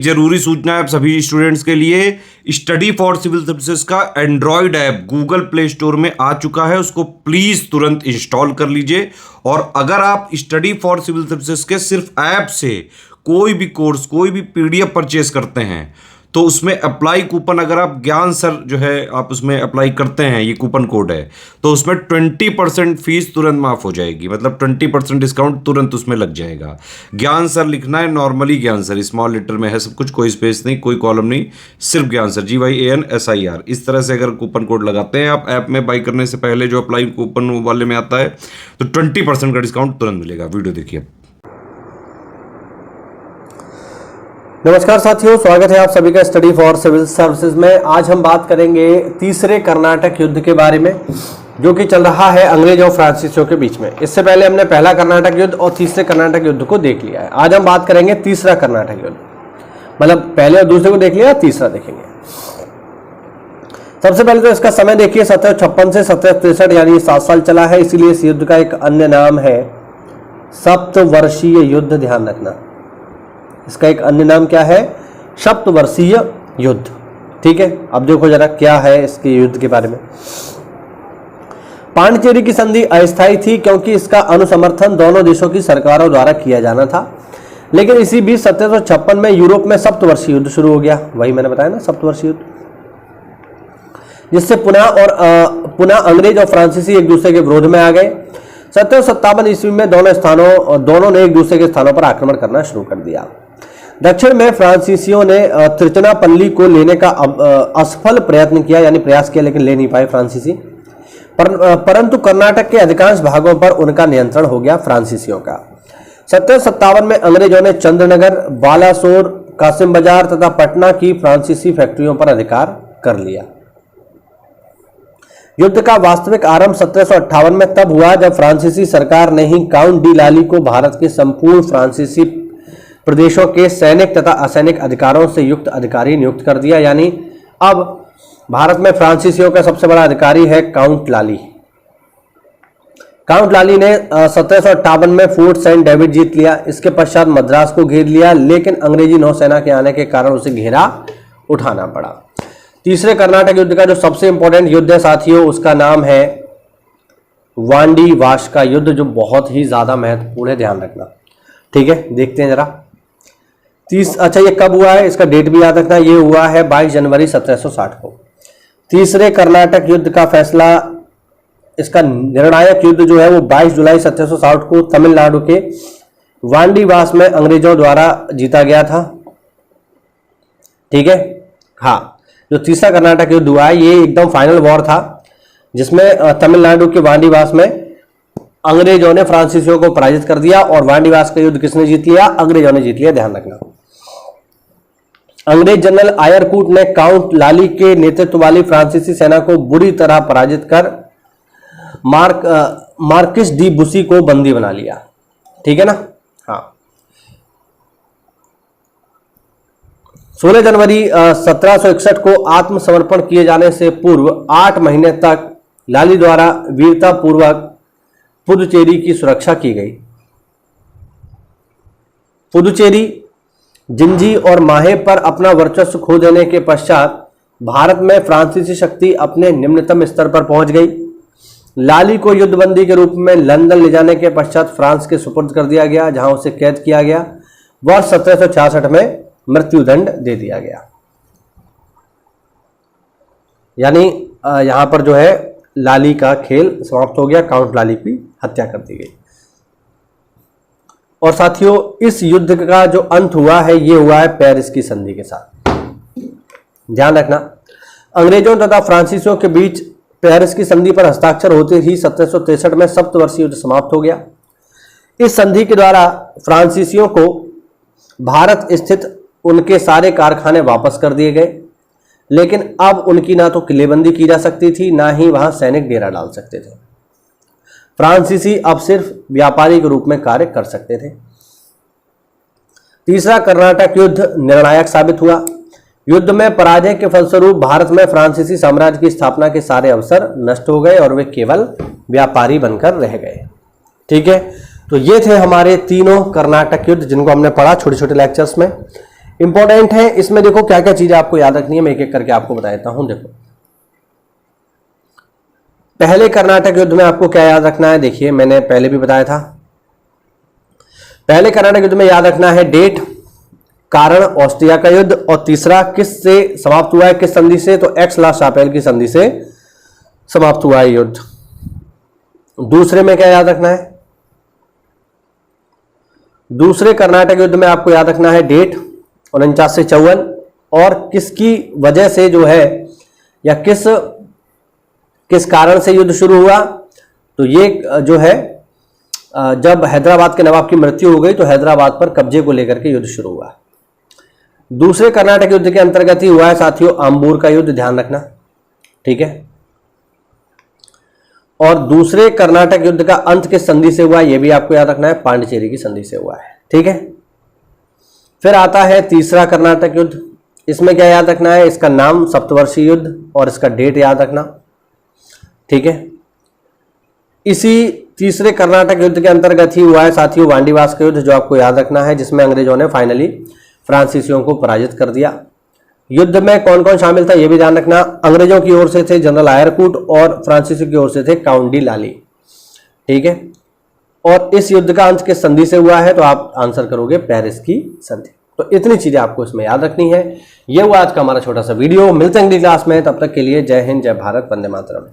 जरूरी सूचना है आप सभी स्टूडेंट्स के लिए, स्टडी फॉर सिविल सर्विसेज का Android app Google play store में आ चुका है, उसको प्लीज तुरंत इंस्टॉल कर लीजिए। और अगर आप स्टडी फॉर सिविल सर्विसेज के सिर्फ ऐप से कोई भी कोर्स, कोई भी पीडीएफ परचेस करते हैं तो उसमें अप्लाई कूपन, अगर आप ज्ञान सर जो है आप उसमें अप्लाई करते हैं, ये कूपन कोड है, तो उसमें 20% फीस तुरंत माफ हो जाएगी, मतलब 20% डिस्काउंट तुरंत उसमें लग जाएगा। ज्ञान सर लिखना है, नॉर्मली ज्ञान सर, स्मॉल लेटर में है सब कुछ, कोई स्पेस नहीं, कोई कॉलम नहीं, सिर्फ ज्ञान सर, GYANSIR। इस तरह से अगर कूपन कोड लगाते हैं आप ऐप में बाई करने से पहले, जो अप्लाई कूपन वाले में आता है, तो 20% का डिस्काउंट तुरंत मिलेगा। वीडियो देखिए। नमस्कार साथियों, स्वागत है आप सभी का स्टडी फॉर सिविल सर्विसेज में। आज हम बात करेंगे तीसरे कर्नाटक युद्ध के बारे में, जो कि चल रहा है अंग्रेज और फ्रांसीसियों के बीच में। इससे पहले हमने पहला कर्नाटक युद्ध और तीसरे कर्नाटक युद्ध को देख लिया है। आज हम बात करेंगे तीसरा कर्नाटक युद्ध, मतलब पहले और दूसरे को देख लिया, तीसरा देखेंगे। सबसे पहले तो इसका समय देखिए, 1756 से 1763, यानी 7 साल चला है। इसीलिए इस युद्ध का एक अन्य नाम है सप्तवर्षीय युद्ध। ध्यान रखना, इसका एक अन्य नाम क्या है? सप्तवर्षीय युद्ध। ठीक है, अब देखो जरा क्या है इसके युद्ध के बारे में। पांडिचेरी की संधि अस्थायी थी, क्योंकि इसका अनुसमर्थन दोनों देशों की सरकारों द्वारा किया जाना था। लेकिन इसी बीच 1756 में यूरोप में सप्तवर्षीय युद्ध शुरू हो गया। वही मैंने बताया ना, सप्तवर्षीय युद्ध, जिससे पुनः अंग्रेज और फ्रांसीसी एक दूसरे के विरोध में आ गए। 1757 ईस्वी में दोनों ने एक दूसरे के स्थानों पर आक्रमण करना शुरू कर दिया। दक्षिण में फ्रांसीसियों ने त्रिचनापल्ली को लेने का असफल प्रयत्न किया, यानी प्रयास किया, लेकिन ले नहीं पाए फ्रांसीसी। परंतु कर्नाटक के अधिकांश भागों पर उनका नियंत्रण हो गया फ्रांसीसियों का। 1757 में अंग्रेजों ने चंद्रनगर, बालासोर, कासिम बाजार तथा पटना की फ्रांसीसी फैक्ट्रियों पर अधिकार कर लिया। युद्ध का वास्तविक आरंभ 1758 में तब हुआ जब फ्रांसीसी सरकार ने ही काउंट डी लाली को भारत के संपूर्ण फ्रांसीसी प्रदेशों के सैनिक तथा असैनिक अधिकारों से युक्त अधिकारी नियुक्त कर दिया। यानी अब भारत में फ्रांसीसियों का सबसे बड़ा अधिकारी है काउंट लाली। काउंट लाली ने 1758 में फोर्ट सेंट डेविड जीत लिया। इसके पश्चात मद्रास को घेर लिया, लेकिन अंग्रेजी नौसेना के आने के कारण उसे घेरा उठाना पड़ा। तीसरे कर्नाटक युद्ध का जो सबसे इंपॉर्टेंट युद्ध है साथियों, उसका नाम है वांडी वाश का युद्ध, जो बहुत ही ज्यादा महत्वपूर्ण है, ध्यान रखना। ठीक है, देखते हैं जरा। अच्छा, ये कब हुआ है, इसका डेट भी याद रखना। ये हुआ है 22 जनवरी 1760 को। तीसरे कर्नाटक युद्ध का फैसला, इसका निर्णायक युद्ध जो है वो 22 जुलाई 1760 को तमिलनाडु के वांडीवास में अंग्रेजों द्वारा जीता गया था। ठीक है, हाँ, जो तीसरा कर्नाटक युद्ध हुआ है ये एकदम फाइनल वॉर था, जिसमें तमिलनाडु के वांडीवास में अंग्रेजों ने फ्रांसीसियों को पराजित कर दिया। और वांडीवास का युद्ध किसने जीत लिया? अंग्रेजों ने जीत लिया, ध्यान रखना। अंग्रेज जनरल आयरकूट ने काउंट लाली के नेतृत्व वाली फ्रांसीसी सेना को बुरी तरह पराजित कर मार्किस डी बुसी को बंदी बना लिया। ठीक है ना, हाँ। 16 जनवरी 1761 को आत्मसमर्पण किए जाने से पूर्व 8 महीने तक लाली द्वारा वीरतापूर्वक पुदुचेरी की सुरक्षा की गई। पुदुचेरी, जिंजी और माहे पर अपना वर्चस्व खो देने के पश्चात भारत में फ्रांसीसी शक्ति अपने निम्नतम स्तर पर पहुंच गई। लाली को युद्धबंदी के रूप में लंदन ले जाने के पश्चात फ्रांस के सुपुर्द कर दिया गया, जहां उसे कैद किया गया। वर्ष 1766 में मृत्युदंड दे दिया गया। यानी यहां पर जो है लाली का खेल समाप्त हो गया, काउंट लाली की हत्या कर दी गई। और साथियों, इस युद्ध का जो अंत हुआ है ये हुआ है पेरिस की संधि के साथ। ध्यान रखना, अंग्रेजों तथा फ्रांसीसियों के बीच पेरिस की संधि पर हस्ताक्षर होते ही 1763 में सप्तवर्षीय युद्ध समाप्त हो गया। इस संधि के द्वारा फ्रांसीसियों को भारत स्थित उनके सारे कारखाने वापस कर दिए गए, लेकिन अब उनकी ना तो किलेबंदी की जा सकती थी, ना ही वहां सैनिक डेरा डाल सकते थे। फ्रांसीसी अब सिर्फ व्यापारी के रूप में कार्य कर सकते थे। तीसरा कर्नाटक युद्ध निर्णायक साबित हुआ। युद्ध में पराजय के फलस्वरूप भारत में फ्रांसीसी साम्राज्य की स्थापना के सारे अवसर नष्ट हो गए और वे केवल व्यापारी बनकर रह गए। ठीक है, तो ये थे हमारे तीनों कर्नाटक युद्ध जिनको हमने पढ़ा छोटे छोटे लेक्चर्स में। इंपॉर्टेंट है। इसमें देखो क्या क्या चीजें आपको याद रखनी है, मैं एक एक करके आपको बता देता हूं। देखो पहले कर्नाटक युद्ध में आपको क्या याद रखना है, देखिए मैंने पहले भी बताया था। पहले कर्नाटक युद्ध में याद रखना है डेट, कारण ऑस्ट्रिया का युद्ध, और तीसरा किस से समाप्त हुआ है, किस संधि से, तो एक्स ला शापेल की संधि से समाप्त हुआ है युद्ध। दूसरे में क्या याद रखना है, दूसरे कर्नाटक युद्ध में आपको याद रखना है डेट 49 से 54, और किसकी वजह से जो है या किस कारण से युद्ध शुरू हुआ, तो ये जो है जब हैदराबाद के नवाब की मृत्यु हो गई तो हैदराबाद पर कब्जे को लेकर के युद्ध शुरू हुआ। दूसरे कर्नाटक युद्ध के अंतर्गत ही हुआ है साथियों आम्बूर का युद्ध, ध्यान रखना, ठीक है। और दूसरे कर्नाटक युद्ध का अंत किस संधि से हुआ, यह भी आपको याद रखना है, पांडिचेरी की संधि से हुआ है, ठीक है। फिर आता है तीसरा कर्नाटक युद्ध, इसमें क्या याद रखना है, इसका नाम सप्तवर्षीय युद्ध और इसका डेट याद रखना, ठीक है। इसी तीसरे कर्नाटक युद्ध के अंतर्गत ही हुआ है साथियों वांडीवास का युद्ध, जो आपको याद रखना है, जिसमें अंग्रेजों ने फाइनली फ्रांसीसियों को पराजित कर दिया। युद्ध में कौन कौन शामिल था यह भी ध्यान रखना, अंग्रेजों की ओर से थे जनरल आयरकूट और फ्रांसीसियों की ओर से थे काउंट डी लाली, ठीक है। और इस युद्ध का अंत किस संधि से हुआ है, तो आप आंसर करोगे पेरिस की संधि। तो इतनी चीजें आपको इसमें याद रखनी है। यह हुआ आज का हमारा छोटा सा वीडियो, मिलते हैं अगली क्लास में, तब तक के लिए जय हिंद, जय भारत, वंदे मातरम।